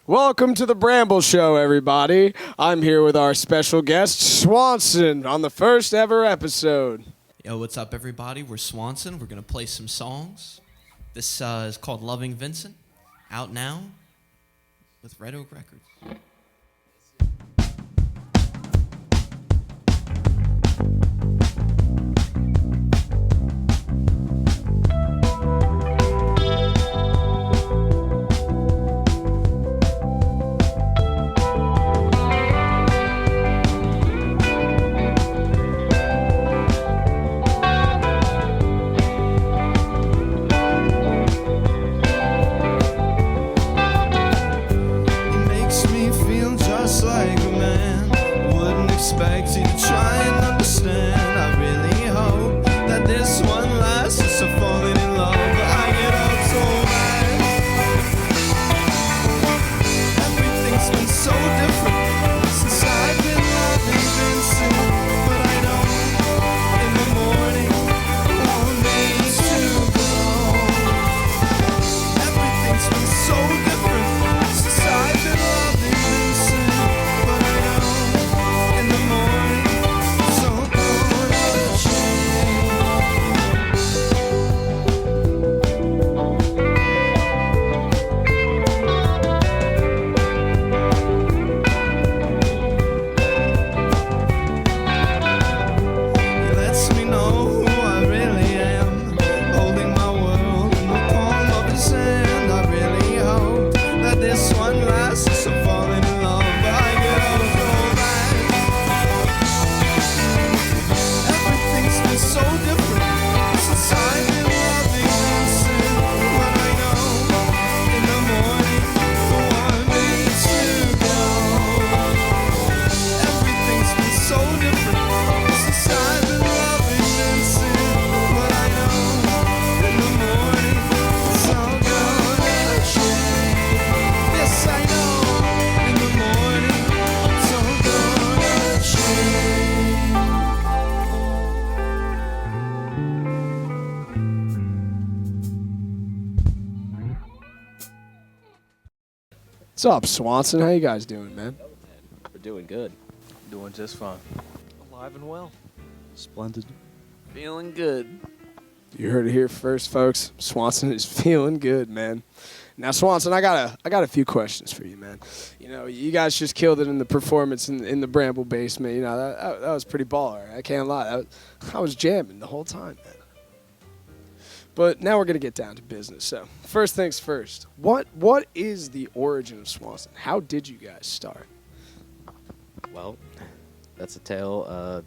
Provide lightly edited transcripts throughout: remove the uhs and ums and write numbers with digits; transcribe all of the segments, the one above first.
Welcome to the Bramble Show, everybody. I'm here with our special guest, Swansun, on the first ever episode. Yo, what's up, everybody? We're Swansun. We're going to play some songs. This is called Loving Vincent, out now with Red Oak Records. Expect you to try and understand. I really hope that this one lasts. It's a falling in love, but I get up so mad. Everything's been so different since I've been loving Vincent, but I know in the morning won't need to go. Everything's been so different since I've been loving Vincent, but I know in the morning, so gonna change. He lets me know who I really am, holding my world in the palm of his hand. I really hope that this one lasts. So falling in love, but I get up so mad. Everything's been so different since I've been loving Vincent, but I know in the morning the one needs to go. Everything's been so different since I've been loving Vincent, but I know in the morning it's all gonna change. Yes, I know in the morning it's all gonna change. What's up, Swanson? How you guys doing, man? We're doing good. Doing just fine. Alive and well. Splendid. Feeling good. You heard it here first, folks. Swanson is feeling good, man. Now, Swanson, I got a few questions for you, man. You know, you guys just killed it in the performance in the Bramble basement. You know, that was pretty baller. I can't lie. I was jamming the whole time, man. But now we're going to get down to business. So, first things first. What is the origin of Swanson? How did you guys start? Well, that's a tale.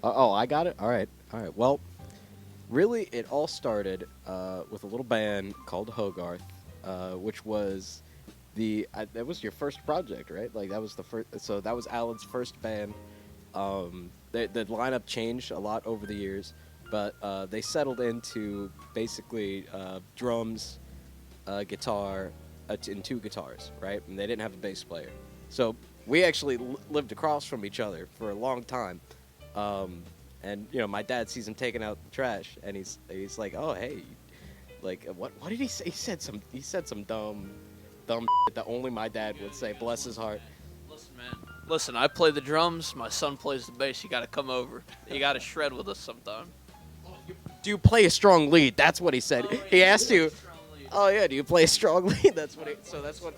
Oh, I got it? All right. Well, really, it all started with a little band called Hogarth, which was that was your first project, right? Like, that was the first. So that was Alan's first band. The lineup changed a lot over the years, but they settled into basically drums, guitar, and two guitars, right? And they didn't have a bass player. So we actually lived across from each other for a long time. And you know, my dad sees him taking out the trash, and he's like, "Oh, hey, like what did he say?" He said some dumb shit that only my dad would say. Bless his heart. Listen, man. Listen, I play the drums. My son plays the bass. You got to come over. You got to shred with us sometime. Do you play a strong lead? That's what he said. He asked you. Oh yeah, do you play a strong lead? That's what. So that's what.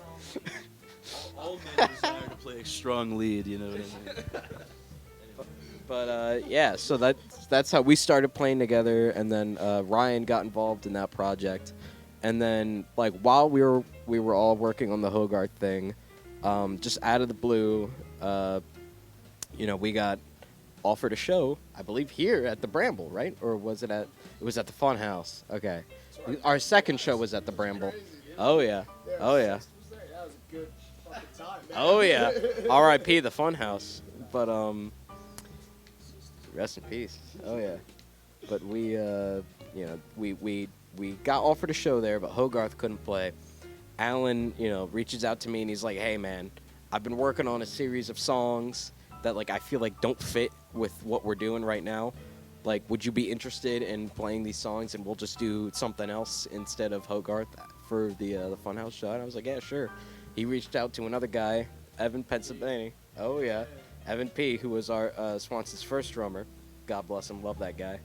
All men desire to play a strong lead, you know what I mean? But yeah, so that's how we started playing together, and then Ryan got involved in that project, and then like while we were all working on the Hogarth thing, just out of the blue, you know, we got offered a show, I believe here at the Bramble, right? Or was it at the Fun House? Okay, our second show was at the Bramble. Oh yeah, oh yeah. Oh yeah. R.I.P. the Fun House. But rest in peace. Oh yeah. But we you know, we got offered a show there, but Hogarth couldn't play. Alan, you know, reaches out to me and he's like, "Hey man, I've been working on a series of songs that like I feel like don't fit with what we're doing right now. Like, would you be interested in playing these songs and we'll just do something else instead of Hogarth for the Funhouse show?" And I was like, "Yeah, sure." he reached out to another guy, Evan Pennsylvania. Oh yeah, Evan P, who was our Swanson's first drummer. God bless him, love that guy.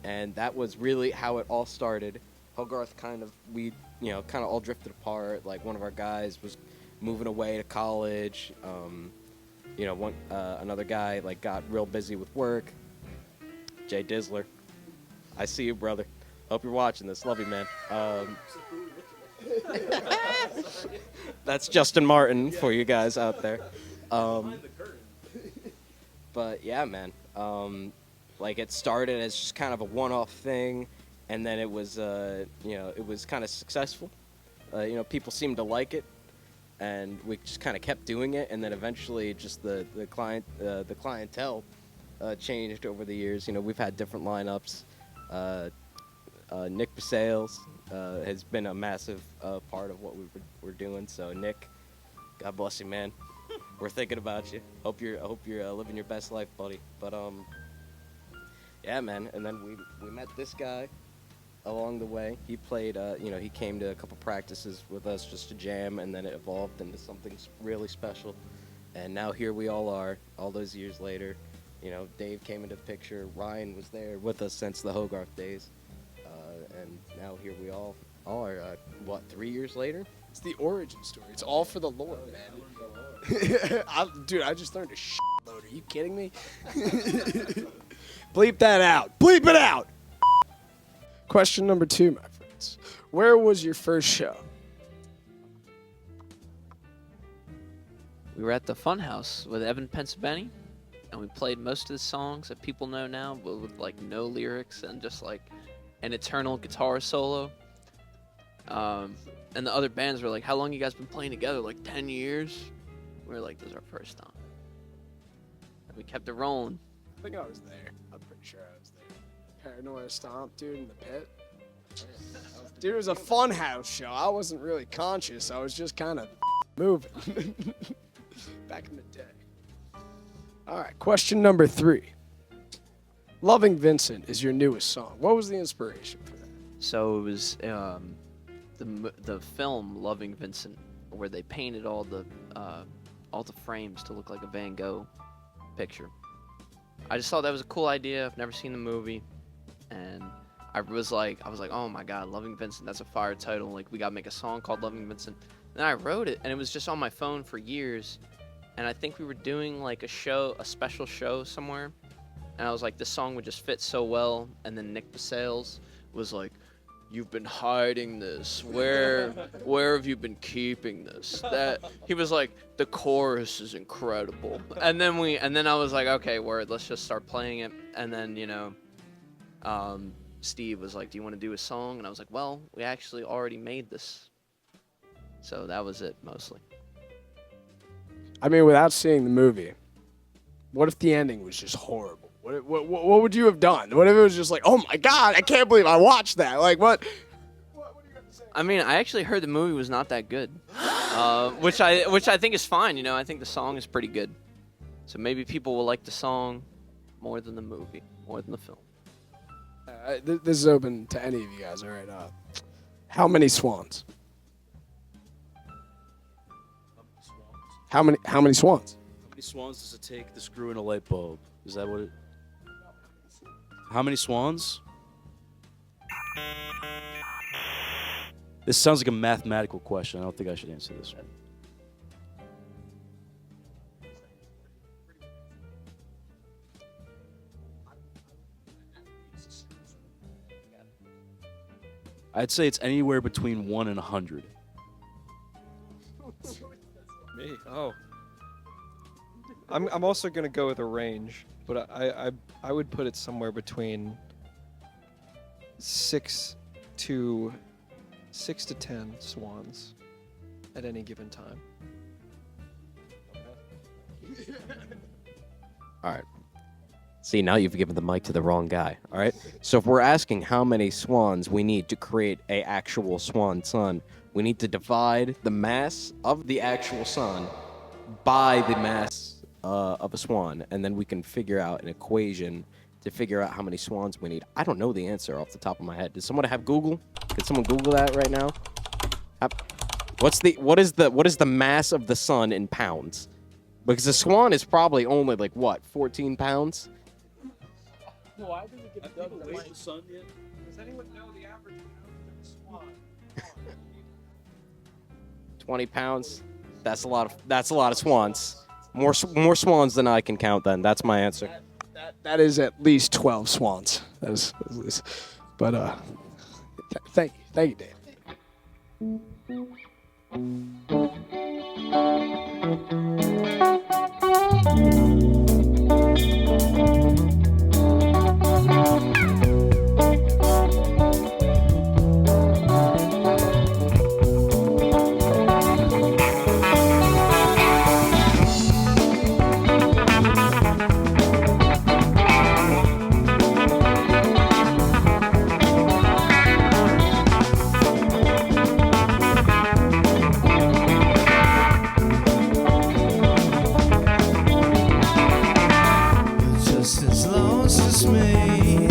And that was really how it all started. Hogarth we kind of all drifted apart. Like one of our guys was moving away to college. Another guy like got real busy with work. Jay Dizzler, I see you, brother. Hope you're watching this. Love you, man. That's Justin Martin for you guys out there. But yeah, man. Like it started as just kind of a one-off thing, and then it was, it was kind of successful. People seemed to like it, and we just kind of kept doing it, and then eventually just the clientele changed over the years. We've had different lineups. Nick Basales has been a massive part of what we're doing. So Nick, God bless you, man. We're thinking about you. Hope you're living your best life, buddy. But yeah, man. And then we met this guy along the way. He played. He came to a couple practices with us just to jam, and then it evolved into something really special. And now here we all are, all those years later. Dave came into the picture. Ryan was there with us since the Hogarth days. And now here we all are, 3 years later? It's the origin story. It's all for the Lord, man. Dude, I just learned a shitload. Are you kidding me? Bleep that out. Bleep it out. Question number 2, my friends. Where was your first show? We were at the Funhouse with Evan Pennsylvania, and we played most of the songs that people know now, but with like no lyrics and just like an eternal guitar solo. And the other bands were like, how long you guys been playing together? Like 10 years? We were like, this is our first time. And we kept it rolling. I think I was there. I'm pretty sure I was there. Paranoia Stomp, dude, in the pit. Dude, it was a fun house show. I wasn't really conscious. I was just kind of moving. Back in the day. All right, question number 3. Loving Vincent is your newest song. What was the inspiration for that? So it was the film Loving Vincent, where they painted all the frames to look like a Van Gogh picture. I just thought that was a cool idea. I've never seen the movie, and I was like, oh my God, Loving Vincent, that's a fire title. Like, we gotta make a song called Loving Vincent. And then I wrote it, and it was just on my phone for years. And I think we were doing like a special show somewhere. And I was like, this song would just fit so well. And then Nick Basales was like, you've been hiding this. Where have you been keeping this? He was like, the chorus is incredible. And then I was like, okay, word, let's just start playing it. And then, Steve was like, do you want to do a song? And I was like, well, we actually already made this. So that was it, mostly. I mean, without seeing the movie, what if the ending was just horrible? What would you have done? What if it was just like, oh my God, I can't believe I watched that? Like, what do you have to say? I mean, I actually heard the movie was not that good, which I think is fine. I think the song is pretty good. So maybe people will like the song more than the movie, more than the film. This is open to any of you guys. All right. How many swans? How many swans? How many swans does it take to screw in a light bulb? Is that what it... How many swans? This sounds like a mathematical question. I don't think I should answer this one. I'd say it's anywhere between 1 and 100. Me? Oh. I'm also gonna go with a range, but I would put it somewhere between 6 to 10 swans at any given time. All right. See, now you've given the mic to the wrong guy. All right. So if we're asking how many swans we need to create a actual swan sun, we need to divide the mass of the actual sun by the mass of a swan, and then we can figure out an equation to figure out how many swans we need. I don't know the answer off the top of my head. Does someone have Google? Can someone Google that right now? What is the mass of the sun in pounds? Because the swan is probably only like what, 14 pounds? Have people weighed the sun yet? Does anyone know the average pound of a swan? 20 pounds. That's a lot of swans. More swans than I can count. Then that's my answer. That is at least 12 swans. That is at least. But thank you, Dave. Just as lost as me.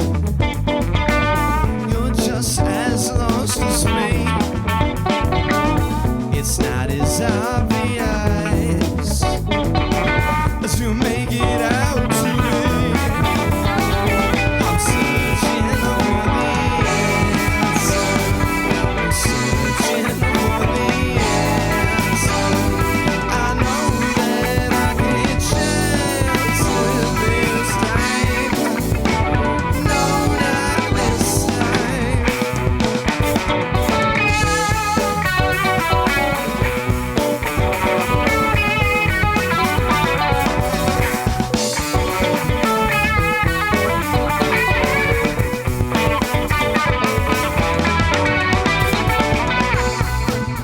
You're just as lost as me. It's not as obvious as you make it out to be. I'm searching for the answer. I'm searching for the answer. I know that I can chance with this time. No, not this time.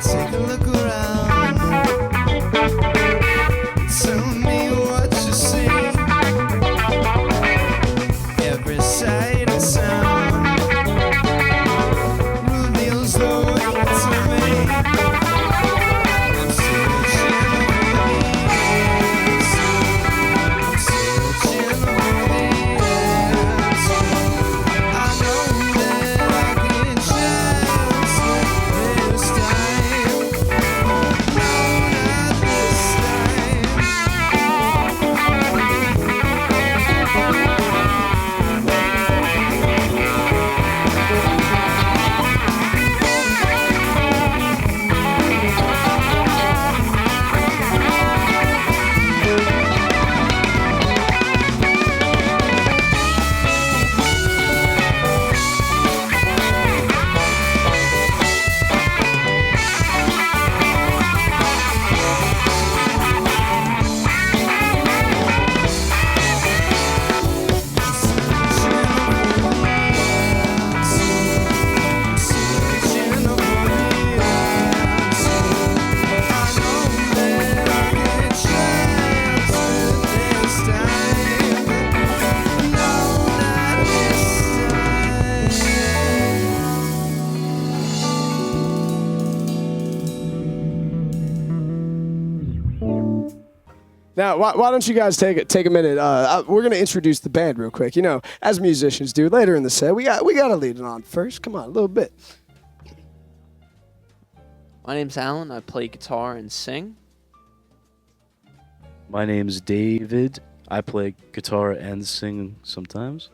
Take a look around. Tell me what you see. Every sight and sound reveals the way to me. I'm searching for the answer. I'm searching for the answer. I know that I can chance this time. No, not this time. Now, why don't you guys take a minute? We're gonna introduce the band real quick. You know, as musicians do later in the set, we gotta lead it on first. Come on, a little bit. My name's Alan. I play guitar and sing. My name's David. I play guitar and sing sometimes.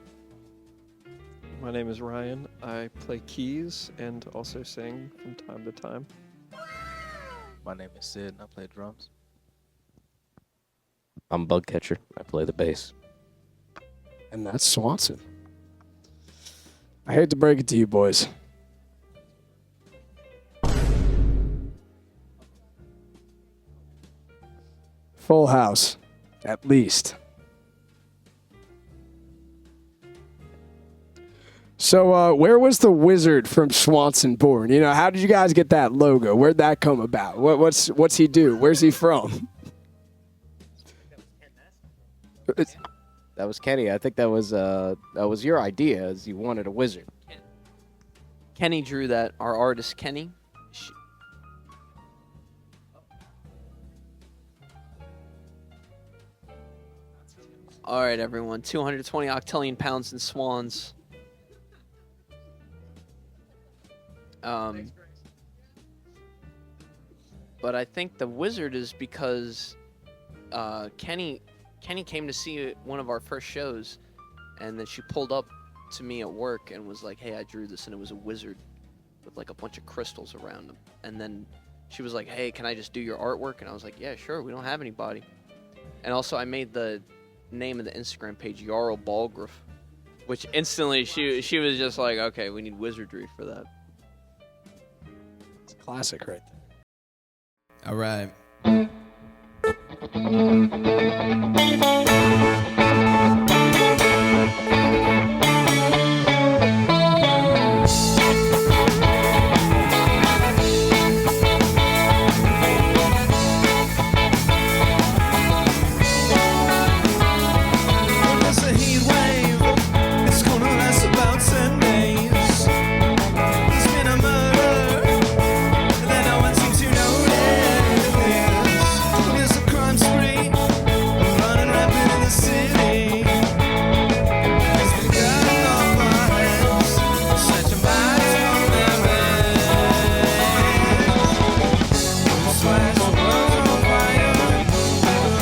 My name is Ryan. I play keys and also sing from time to time. My name is Sid and I play drums. I'm bug catcher. I play the bass. And that's Swanson. I hate to break it to you, boys. Full house, at least. So, where was the wizard from Swanson born? You know, how did you guys get that logo? Where'd that come about? What's he do? Where's he from? That was Kenny. I think that was your idea, as you wanted a wizard. Kenny drew that. Our artist, Kenny. All right, everyone. 220 octillion pounds in swans. but I think the wizard is because Kenny came to see one of our first shows, and then she pulled up to me at work and was like, "Hey, I drew this," and it was a wizard with like a bunch of crystals around him. And then she was like, "Hey, can I just do your artwork?" And I was like, "Yeah, sure. We don't have anybody." And also, I made the name of the Instagram page Jarl Balgruff, which instantly she was just like, "Okay, we need wizardry for that." It's a classic right there. All right. There's a heat wave. It's gonna last about 10 days. There's been a murder that no one seems to notice. There's a crime spree running rampant in the city. It's been cutting off our heads, snatching bodies from their beds. Splash the world on fire.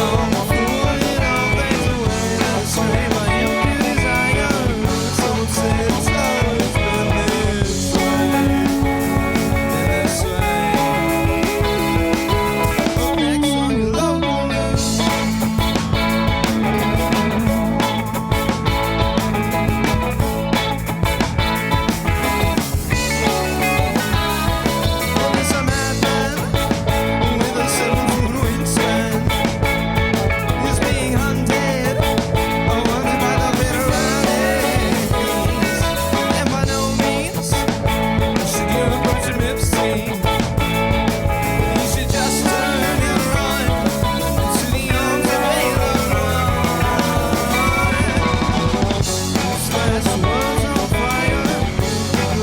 Oh, my fool, it all fades away. That's way my empty desire. Someone said it's always been this way. This way. Up next on your local news. Well, there's a madman with a 7-foot wingspan. He's being hunted, wanted by the veteranes. And by no means should you approach him Epstein. You should just turn and run to the arms of Elon. Splash the world on fire.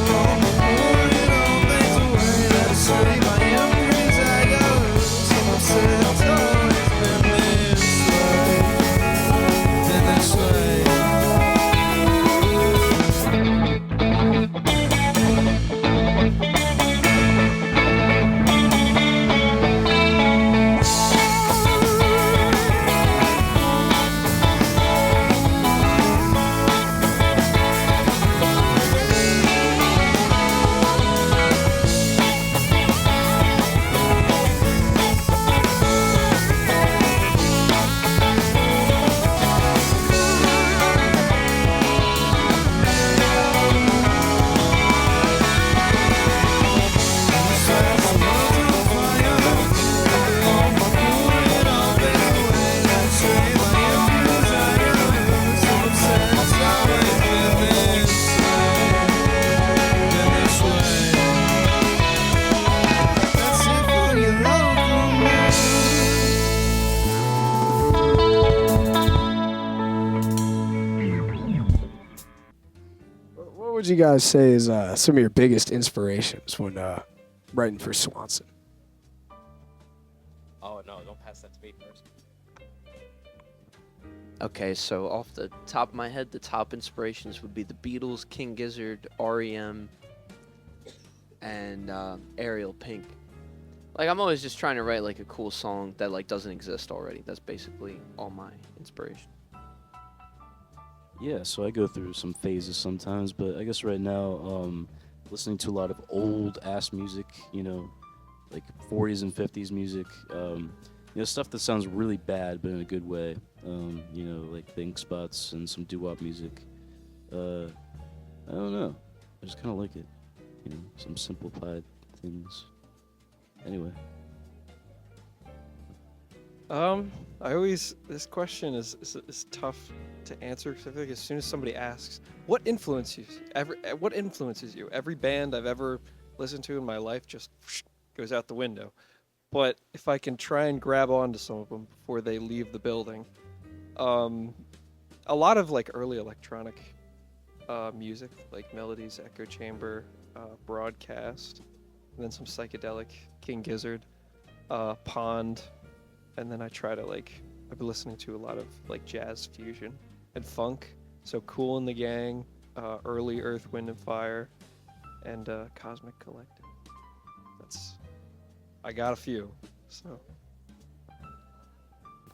Wrong before it all fades away. That's way my every desire. Someone said it's always been this way. Then this way. What would you guys say is some of your biggest inspirations when writing for Swansun? Oh no! Don't pass that to me first. Okay, so off the top of my head, the top inspirations would be the Beatles, King Gizzard, REM, and Ariel Pink. Like, I'm always just trying to write like a cool song that like doesn't exist already. That's basically all my inspiration. Yeah, so I go through some phases sometimes, but I guess right now, listening to a lot of old ass music, like 40s and 50s music, stuff that sounds really bad but in a good way, like the Ink Spots and some doo-wop music. I don't know, I just kind of like it, some simplified things. Anyway. This question is tough to answer because I feel like as soon as somebody asks, what influences you? Every band I've ever listened to in my life just goes out the window. But if I can try and grab onto some of them before they leave the building, a lot of like early electronic music, like Melodies, Echo Chamber, Broadcast, and then some psychedelic, King Gizzard, Pond, and then I try to I've been listening to a lot of like jazz fusion and funk, so Kool and the Gang, early Earth, Wind and Fire, and Cosmic Collective. I got a few. So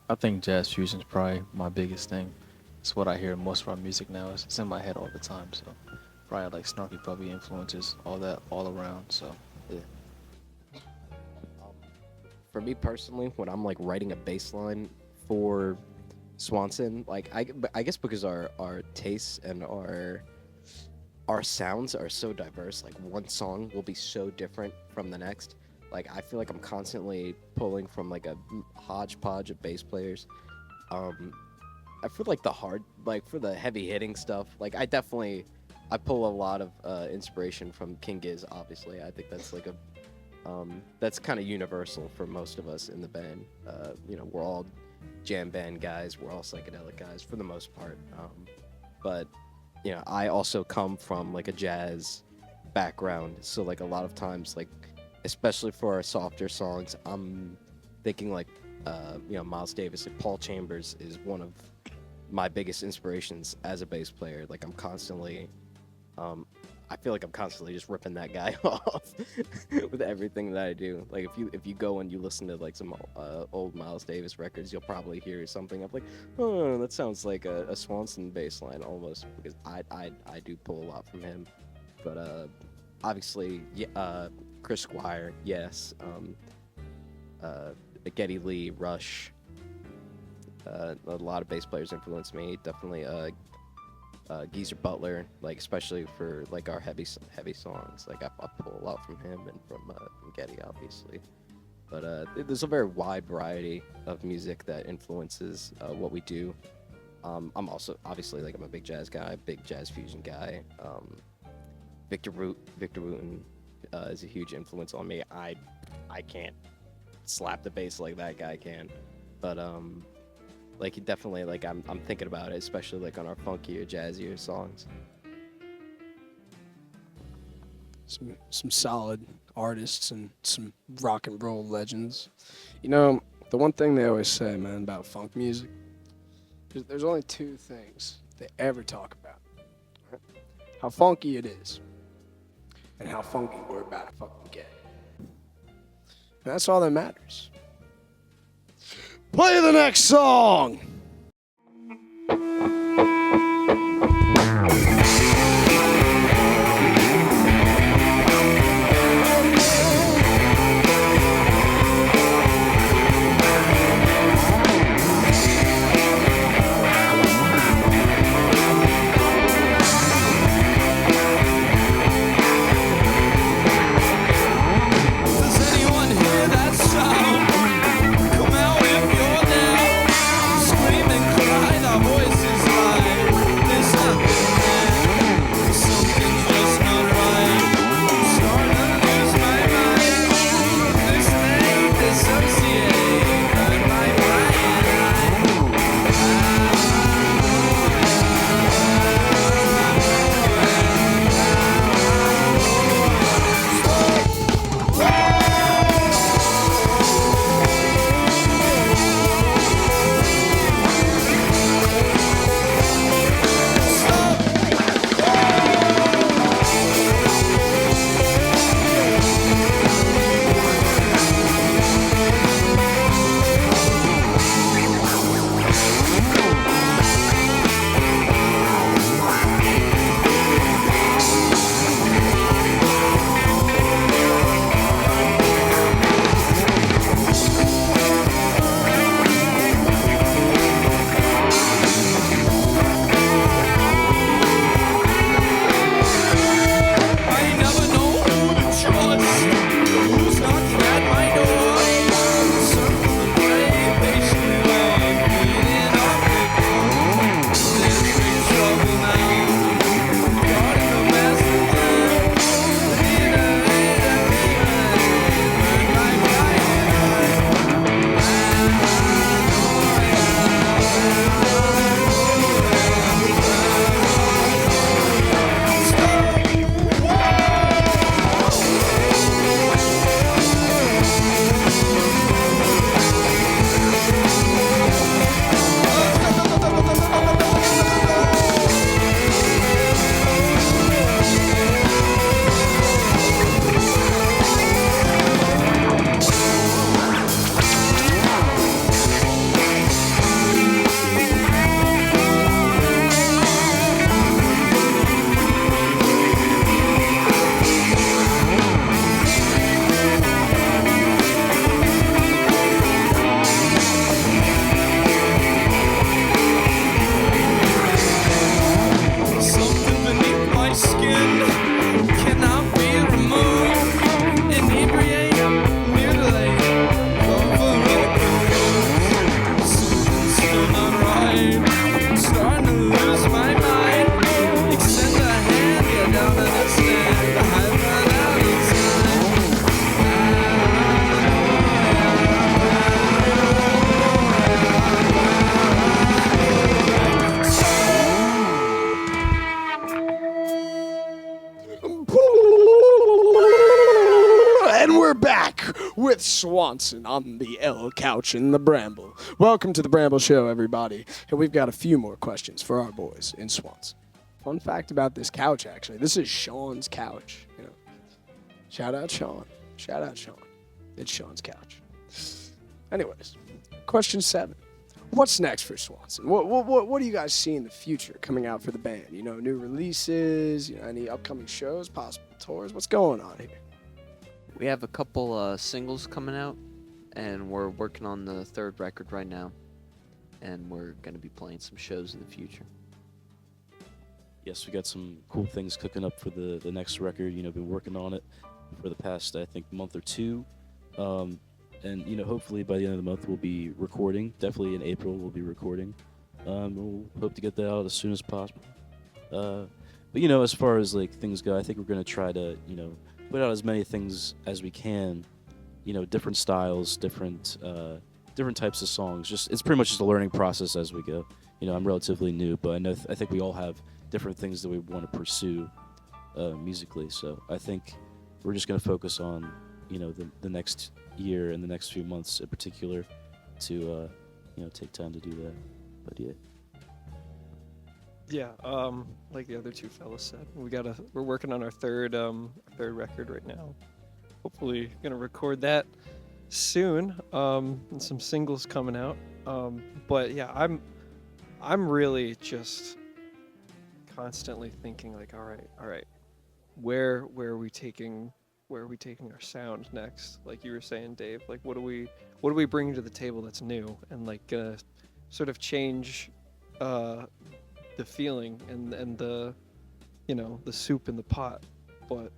I think jazz fusion is probably my biggest thing. It's what I hear most of our music now. It's in my head all the time. So probably like snarky puppy influences, all that, all around. So yeah. For me personally, when I'm like writing a bass line for Swanson, like I guess because our tastes and our sounds are so diverse, like one song will be so different from the next. Like I feel like I'm constantly pulling from like a hodgepodge of bass players. I feel like like for the heavy hitting stuff, like I pull a lot of inspiration from King Giz. Obviously, I think that's like a that's kind of universal for most of us in the band. We're all jam band guys. We're all psychedelic guys for the most part. But I also come from like a jazz background, so like a lot of times, like especially for our softer songs, I'm thinking like Miles Davis. Like Paul Chambers is one of my biggest inspirations as a bass player. Like I'm constantly, I feel like I'm constantly just ripping that guy off with everything that I do. Like if you go and you listen to like some old Miles Davis records, you'll probably hear something of like, oh, that sounds like a Swanson bass line almost, because I do pull a lot from him. But obviously, Chris Squire, yes. Geddy Lee, Rush. A lot of bass players influenced me. Definitely Geezer Butler, like especially for like our heavy songs. Like I pull a lot from him and from Geddy, obviously. But there's a very wide variety of music that influences what we do. I'm also obviously like I'm a big jazz guy, big jazz fusion guy. Victor Wooten is a huge influence on me. I can't slap the bass like that guy can, but like he definitely, like I'm thinking about it, especially like on our funkier, jazzier songs. Some solid artists and some rock and roll legends. The one thing they always say, man, about funk music, there's only two things they ever talk about. Right? How funky it is, and how funky we're about to fucking get. And that's all that matters. Play the next song! Does anyone hear that sound? Come out if you're there. Swansun on the L couch in the Bramble. Welcome to the Bramble Show, everybody. And we've got a few more questions for our boys in Swansun. Fun fact about this couch, actually. This is Sean's couch. You know, shout out Sean. Shout out Sean. It's Sean's couch. Anyways, question 7. What's next for Swansun? What do you guys see in the future coming out for the band? You know, new releases, you know, any upcoming shows, possible tours? What's going on here? We have a couple singles coming out, and we're working on the 3rd record right now, and we're going to be playing some shows in the future. Yes, we got some cool things cooking up for the next record. You know, been working on it for the past, I think, month or two. And, you know, hopefully by the end of the month we'll be recording. Definitely in April we'll be recording. We'll hope to get that out as soon as possible. But, you know, as far as, like, things go, I think we're going to try to, you know, put out as many things as we can. You know, different styles, different types of songs. It's pretty much just a learning process as we go. You know, I'm relatively new, but I think we all have different things that we want to pursue musically. So I think we're just going to focus on, you know, the next year and the next few months in particular to, you know, take time to do that. But yeah. Yeah, like the other two fellas said, we're working on our third record right now. Hopefully gonna record that soon. And some singles coming out. But yeah, I'm really just constantly thinking like, all right, where are we taking our sound next? Like you were saying, Dave, like what do we bring to the table that's new and like sort of change the feeling and the, you know, the soup in the pot. But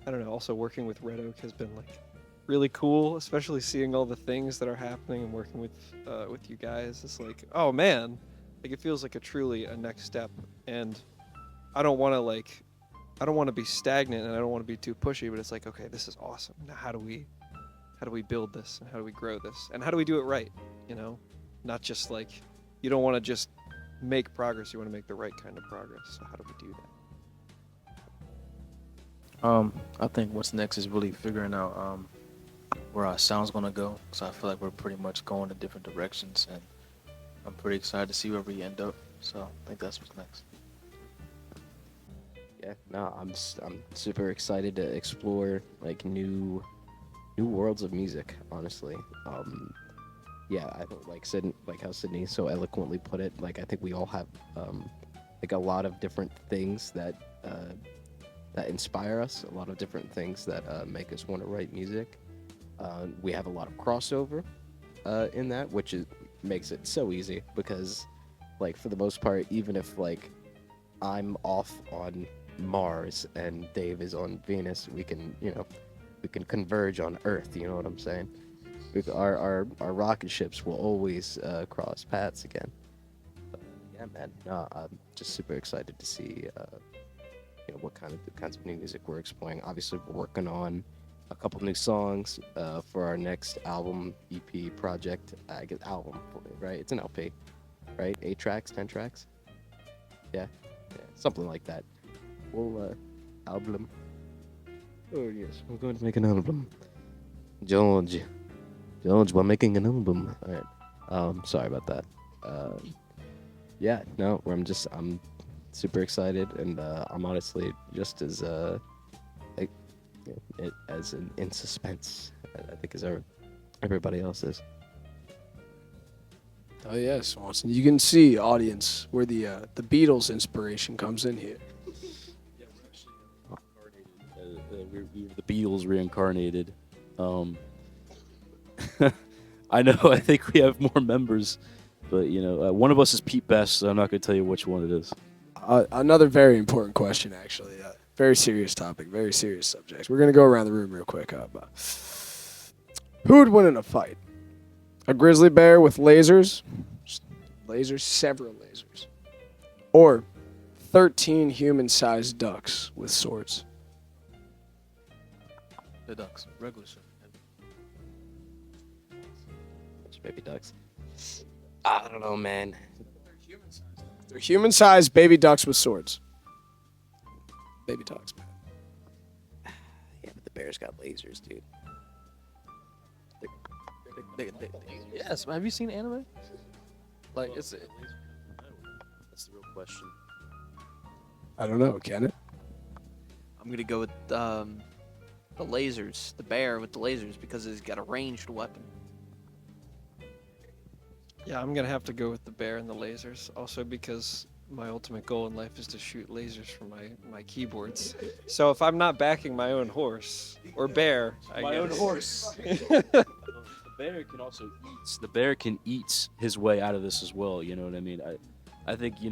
I don't know, also working with Red Oak has been like really cool, especially seeing all the things that are happening and working with you guys. It's like, oh man, like it feels like a next step. And I don't want to be stagnant and I don't want to be too pushy, but it's like, okay, this is awesome. Now how do we build this and how do we grow this and how do we do it right? You know, not just like, you don't want to just make progress, you want to make the right kind of progress. So how do we do that? I think what's next is really figuring out where our sound's gonna go. So I feel like we're pretty much going in different directions, and I'm pretty excited to see where we end up. So I think that's what's next. Yeah, no, I'm super excited to explore like new worlds of music. Honestly, yeah, I don't like how Sydney so eloquently put it. Like I think we all have like a lot of different things that inspire us. A lot of different things that make us want to write music. We have a lot of crossover in that, which makes it so easy because, like, for the most part, even if like I'm off on Mars and Dave is on Venus, we can converge on Earth. You know what I'm saying? Our rocket ships will always cross paths again. But, yeah, man. No, I'm just super excited to see you know, what kinds of new music we're exploring. Obviously, we're working on a couple new songs for our next album, EP project. I guess album, right? It's an LP, right? 8 tracks, 10 tracks. Yeah, something like that. We'll album. Oh yes, we're going to make an album. George, we're making an album. All right. Sorry about that. Yeah, no, I'm super excited, and I'm honestly just as in suspense, I think, as everybody else is. Oh yeah, Swanson. You can see, audience, where the Beatles inspiration comes in here. Yeah, we're actually reincarnated. We were the Beatles reincarnated. I know. I think we have more members, but you know, one of us is Pete Best, so I'm not going to tell you which one it is. Another very important question, actually. Very serious topic, very serious subject. We're going to go around the room real quick. Who would win in a fight? A grizzly bear with lasers, several lasers, or 13 human-sized ducks with swords? The ducks, regular shit. Baby ducks. I don't know, man. They're human-sized baby ducks with swords. Baby ducks, man. Yeah, but the bear's got lasers, dude. Yes, have you seen anime? Like it's That's the real question. I don't know, can it? I'm gonna go with the lasers, the bear with the lasers, because he's got a ranged weapon. Yeah, I'm gonna have to go with the bear and the lasers. Also because my ultimate goal in life is to shoot lasers from my keyboards. So if I'm not backing my own horse or bear, I guess. horse. The bear can eat his way out of this as well. You know what I mean? I think I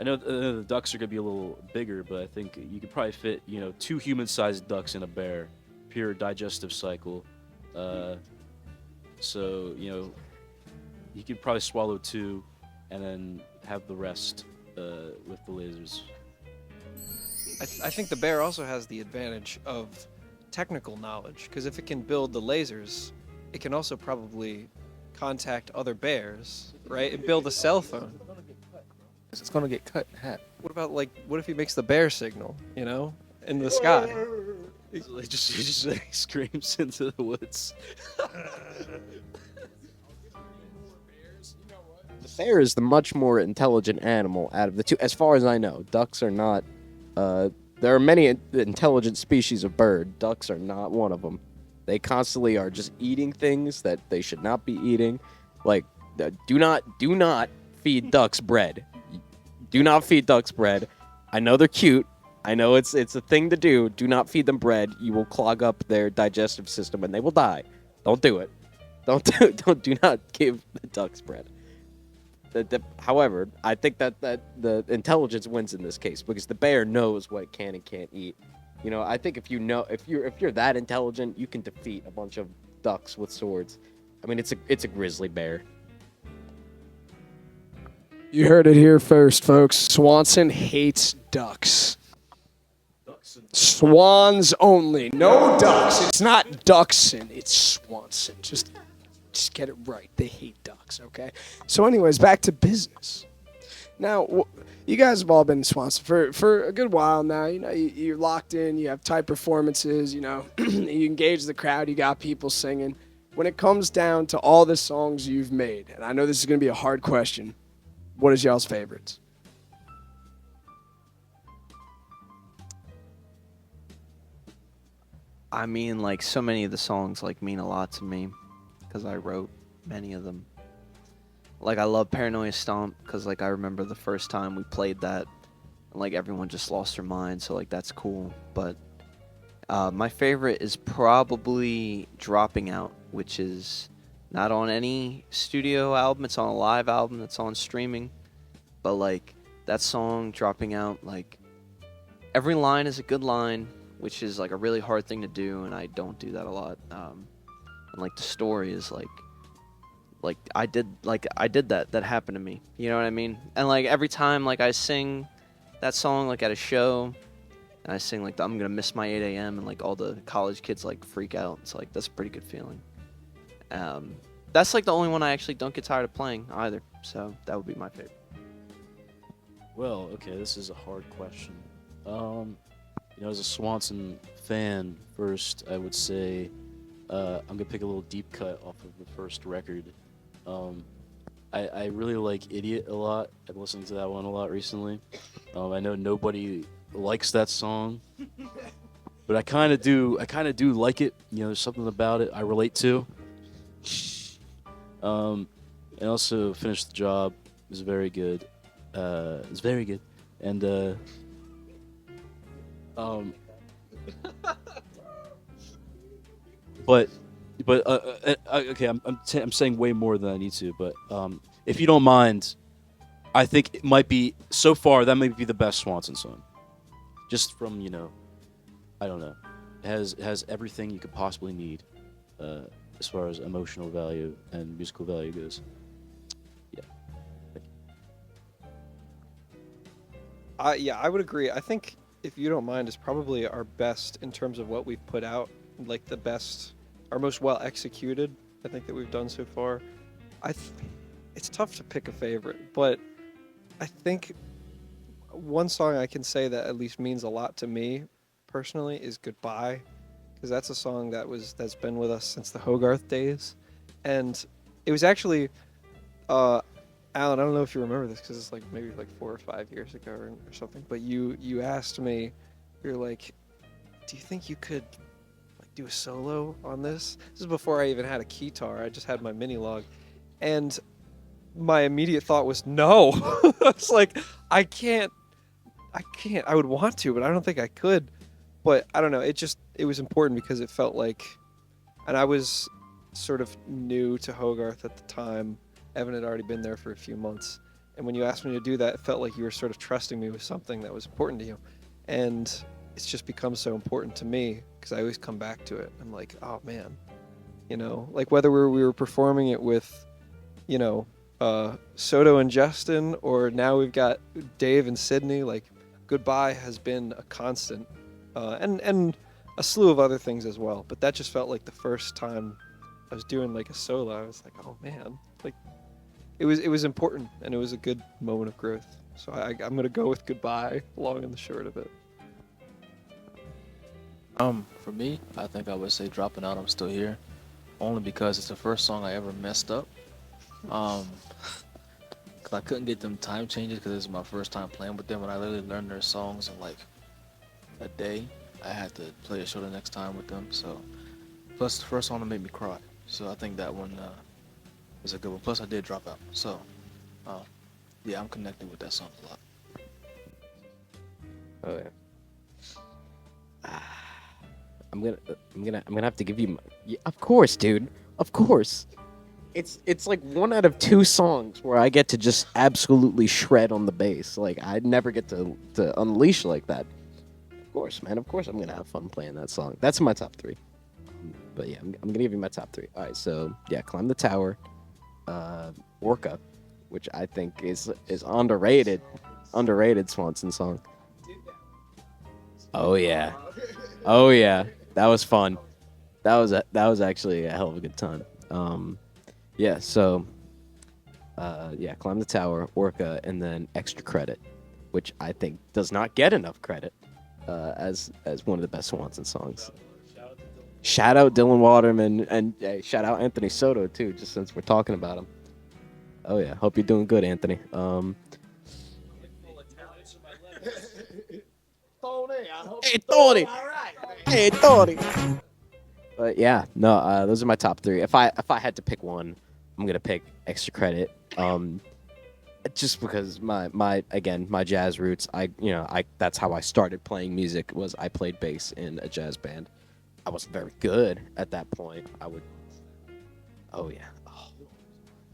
know the ducks are gonna be a little bigger, but I think you could probably fit 2 human-sized ducks in a bear, pure digestive cycle. So you could probably swallow 2, and then have the rest with the lasers. I think the bear also has the advantage of technical knowledge, because if it can build the lasers, it can also probably contact other bears, right? And build a cell phone. It's gonna get cut in half. What about what if he makes the bear signal, in the sky? He just like, screams into the woods. The bear is the much more intelligent animal out of the two, as far as I know. Ducks are not. There are many intelligent species of bird. Ducks are not one of them. They constantly are just eating things that they should not be eating. Like, do not feed ducks bread. Do not feed ducks bread. I know they're cute. I know it's a thing to do. Do not feed them bread. You will clog up their digestive system and they will die. Don't do it. Do not give the ducks bread. However, I think that the intelligence wins in this case because the bear knows what it can and can't eat. I think if you're that intelligent, you can defeat a bunch of ducks with swords. I mean, it's a grizzly bear. You heard it here first, folks. Swanson hates ducks. Swans only. No ducks. It's not Duckson. It's Swanson. Just get it right. They hate ducks, okay? So anyways, back to business. Now, you guys have all been in Swanson for a good while now. You're locked in. You have tight performances. You engage the crowd. You got people singing. When it comes down to all the songs you've made, and I know this is going to be a hard question, what is y'all's favorites? I mean, so many of the songs mean a lot to me because I wrote many of them. I love Paranoia Stomp because I remember the first time we played that and everyone just lost their mind, so that's cool. But my favorite is probably Dropping Out, which is not on any studio album. It's on a live album that's on streaming. But that song, Dropping Out, every line is a good line, which is a really hard thing to do, and I don't do that a lot. And the story is I did that happened to me. You know what I mean? And every time I sing that song at a show, and I sing I'm gonna miss my 8 a.m. and all the college kids freak out. It's that's a pretty good feeling. That's the only one I actually don't get tired of playing either. So that would be my favorite. Well, okay, this is a hard question. As a Swanson fan, first I would say I'm gonna pick a little deep cut off of the first record. I really like Idiot a lot. I've listened to that one a lot recently. I know nobody likes that song, but I kind of do like it. There's something about it I relate to. And also Finish the Job is very good. It's very good. And but okay, I'm saying way more than I need to. But if you don't mind, I think it might be so far that might be the best Swanson song. Just from I don't know, it has everything you could possibly need, as far as emotional value and musical value goes. Yeah. Yeah, I would agree. I think, if you don't mind, is probably our best in terms of what we've put out. The best, our most well executed, I think, that we've done so far. It's tough to pick a favorite, but I think one song I can say that at least means a lot to me personally is Goodbye, because that's a song that's been with us since the Hogarth days, And it was actually, Alan, I don't know if you remember this because it's like maybe like 4 or 5 years ago or something, but you asked me, you're like, do you think you could like do a solo on this? This is before I even had a keytar. I just had my mini log. And my immediate thought was no. It's like, I can't. I would want to, but I don't think I could. But I don't know. It was important because it felt like, and I was sort of new to Hogarth at the time. Evan had already been there for a few months. And when you asked me to do that, it felt like you were sort of trusting me with something that was important to you. And it's just become so important to me because I always come back to it. I'm like, oh man, like whether we were performing it with, Soto and Justin, or now we've got Dave and Sydney, like Goodbye has been a constant, and a slew of other things as well. But that just felt like the first time I was doing like a solo. I was like, oh man, like it was important, and it was a good moment of growth. So I'm gonna go with Goodbye, long and the short of it. For me, I think I would say Dropping Out, I'm Still Here, only because it's the first song I ever messed up. Cause I couldn't get them time changes because this is my first time playing with them, and I literally learned their songs in like a day. I had to play a show the next time with them, so plus the first song that made me cry, so I think that one is a good one. Plus I did drop out, so yeah, I'm connected with that song a lot. Oh yeah. I'm gonna have to give you. Yeah, of course, dude. Of course. It's like 1 out of 2 songs where I get to just absolutely shred on the bass. Like I never get to unleash like that. Of course, man. Of course, I'm gonna have fun playing that song. That's my top 3. But yeah, I'm gonna give you my top 3. All right, so yeah, Climb the Tower, Orca, which I think is underrated Swanson song. Oh yeah, oh yeah, that was fun. That was actually a hell of a good time. Yeah, so yeah, Climb the Tower, Orca, and then Extra Credit, which I think does not get enough credit as one of the best Swanson songs. Shout out Dylan Waterman, and shout out Anthony Soto too, just since we're talking about him. Oh yeah, hope you're doing good, Anthony. Hey Tony. Hey Tony. But yeah, no, those are my top 3. If I had to pick one, I'm gonna pick Extra Credit. Just because my jazz roots, that's how I started playing music. Was I played bass in a jazz band. I wasn't very good at that point. Oh yeah,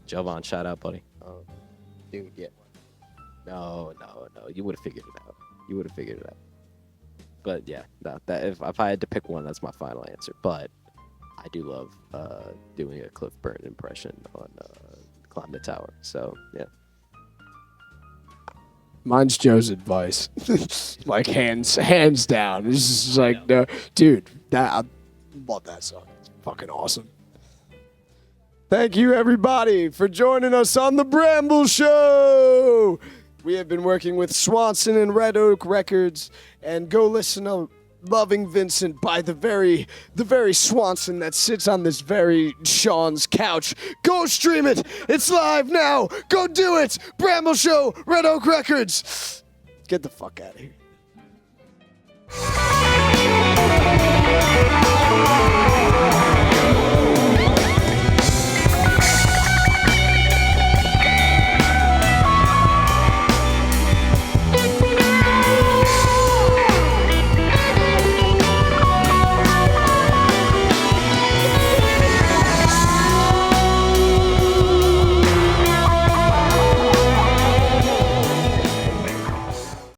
Jovan, shout out, buddy. Dude, yeah. No, you would have figured it out. But yeah, that if I had to pick one, that's my final answer. But I do love doing a Cliff Burton impression on Climb the Tower. So yeah. Mine's Joe's advice. Like hands down. It's just like, no, dude, I love that song. It's fucking awesome. Thank you, everybody, for joining us on the Bramble Show. We have been working with Swansun and Red Oak Records, and go listen to Loving Vincent by the very Swansun that sits on this very Sean's couch. Go stream it. It's live now. Go do it. Bramble Show, Red Oak Records. Get the fuck out of here.